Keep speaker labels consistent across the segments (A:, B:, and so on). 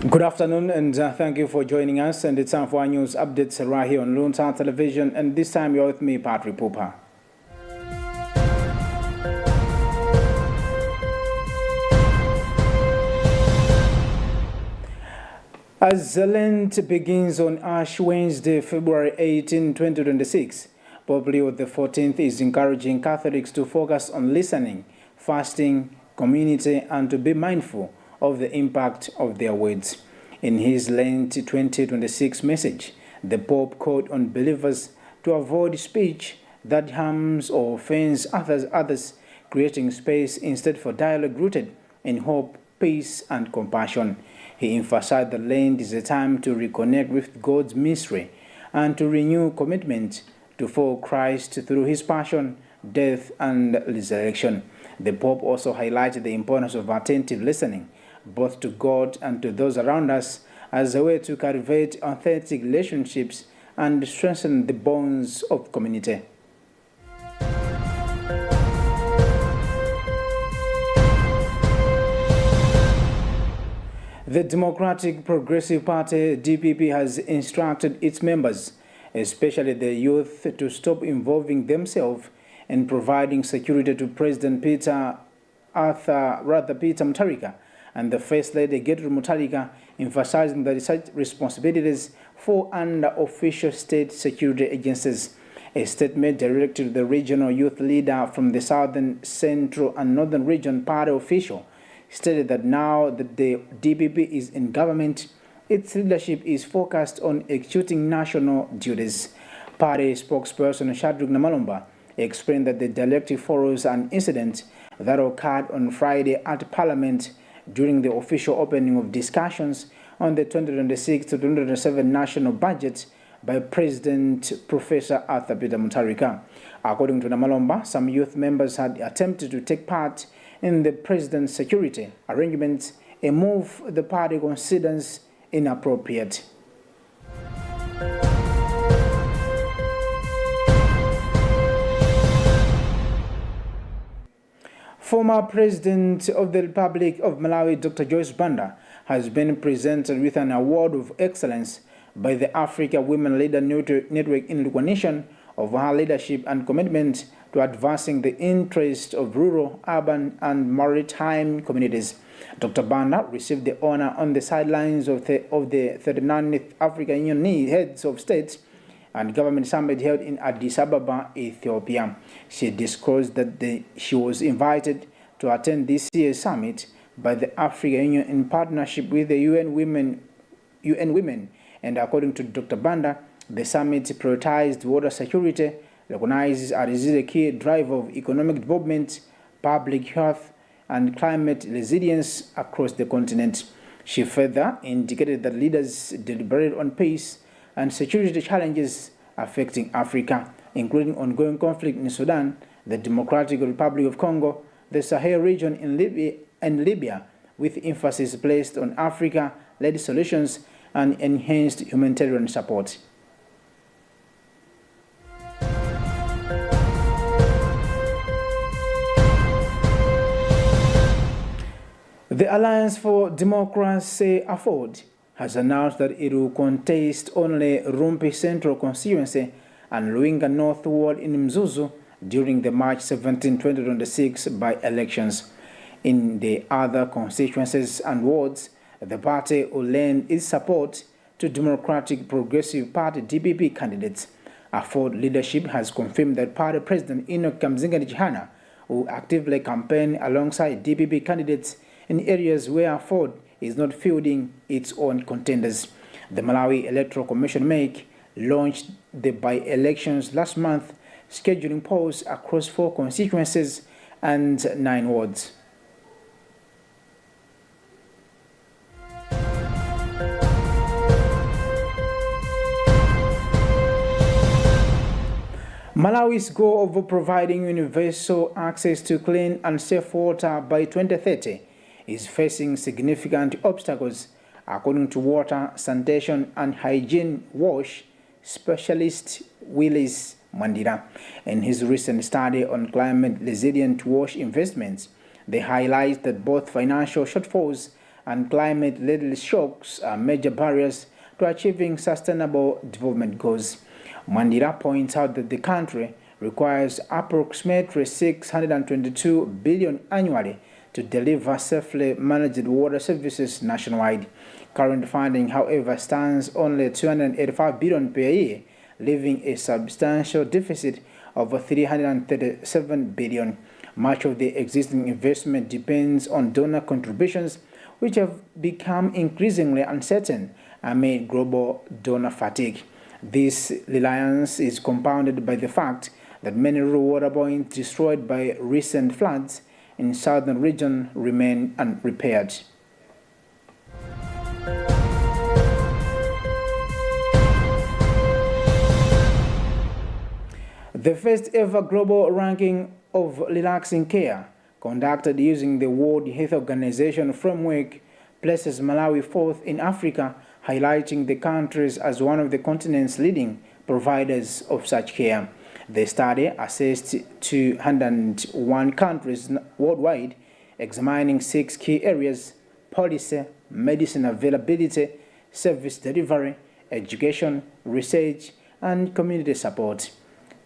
A: Good afternoon and thank you for joining us, and it's time for our news updates right here on Luntha television, and this time you're with me, Patrick Pupa. As Lent begins on Ash Wednesday, February 18, 2026, Pope Leo XIV is encouraging Catholics to focus on listening, fasting, community, and to be mindful of the impact of their words. In his Lent 2026 message, the Pope called on believers to avoid speech that harms or offends others, creating space instead for dialogue rooted in hope, peace, and compassion. He emphasized that Lent is a time to reconnect with God's mystery and to renew commitment to follow Christ through his passion, death, and resurrection. The Pope also highlighted the importance of attentive listening, both to God and to those around us, as a way to cultivate authentic relationships and strengthen the bonds of community. The Democratic Progressive Party, DPP, has instructed its members, especially the youth, to stop involving themselves in providing security to President Peter Mutharika and the First Lady Gertrude Mutharika, emphasizing the such responsibilities fall under official state security agencies. A statement directed to the regional youth leader from the Southern, Central, and Northern Region party official stated that now that the DPP is in government, its leadership is focused on executing national duties. Party spokesperson Shadrack Namalomba explained that the directive follows an incident that occurred on Friday at Parliament during the official opening of discussions on the 2026 to 2027 national budget by President Professor Arthur Peter Mutharika. According to Namalomba, some youth members had attempted to take part in the president's security arrangements, a move the party considers inappropriate. Former President of the Republic of Malawi, Dr. Joyce Banda, has been presented with an award of excellence by the Africa Women Leader Network in recognition of her leadership and commitment to advancing the interests of rural, urban, and maritime communities. Dr. Banda received the honor on the sidelines of the 39th African Union Heads of States and Government Summit held in Addis Ababa, Ethiopia. She disclosed that she was invited to attend this year's summit by the African Union in partnership with the UN Women, and according to Dr. Banda, the summit prioritized water security, recognizes as a key driver of economic development, public health, and climate resilience across the continent. She further indicated that leaders deliberated on peace and security challenges affecting Africa, including ongoing conflict in Sudan, the Democratic Republic of Congo, the Sahel region in Libya, with emphasis placed on Africa-led solutions and enhanced humanitarian support. The Alliance for Democracy Afford has announced that it will contest only Rumpi Central constituency and Luinga North Ward in Mzuzu during the March 17, 2026 by-elections. In the other constituencies and wards, the party will lend its support to Democratic Progressive Party DPP candidates. Afford leadership has confirmed that party president Enoch Kamzinga Chihana will actively campaign alongside DPP candidates in areas where Afford is not fielding its own contenders. The Malawi Electoral Commission (MEC) launched the by-elections last month, scheduling polls across 4 constituencies and 9 wards. Malawi's goal of providing universal access to clean and safe water by 2030 is facing significant obstacles, according to water, sanitation, and hygiene WASH specialist Willis Mandira. In his recent study on climate resilient WASH investments, they highlight that both financial shortfalls and climate-related shocks are major barriers to achieving sustainable development goals. Mandira points out that the country requires approximately 622 billion annually to deliver safely managed water services nationwide. Current funding, however, stands only 285 billion per year, leaving a substantial deficit of 337 billion. Much of the existing investment depends on donor contributions, which have become increasingly uncertain amid global donor fatigue. This reliance is compounded by the fact that many rural water points destroyed by recent floods in southern region remain unrepaired. The first ever global ranking of relaxing care, conducted using the World Health Organization framework, places Malawi fourth in Africa, highlighting the countries as one of the continent's leading providers of such care. The study assessed 201 countries worldwide, examining 6 key areas: policy, medicine availability, service delivery, education, research, and community support.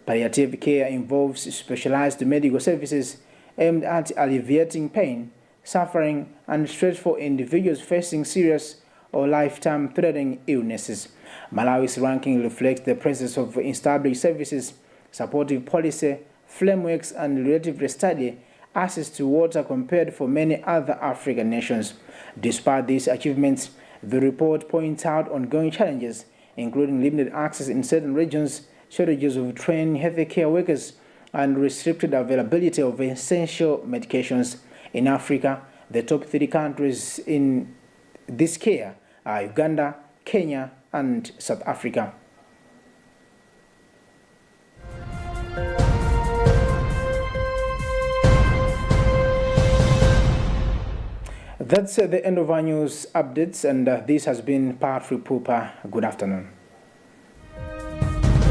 A: Palliative care involves specialized medical services aimed at alleviating pain, suffering, and stress for individuals facing serious or lifetime-threatening illnesses. Malawi's ranking reflects the presence of established services, supportive policy, frameworks, and relatively steady access to water compared for many other African nations. Despite these achievements, the report points out ongoing challenges, including limited access in certain regions, shortages of trained healthcare workers, and restricted availability of essential medications. In Africa, the top 3 countries in this care are Uganda, Kenya, and South Africa. That's the end of our news updates, and this has been Patrick Pupa. Good afternoon.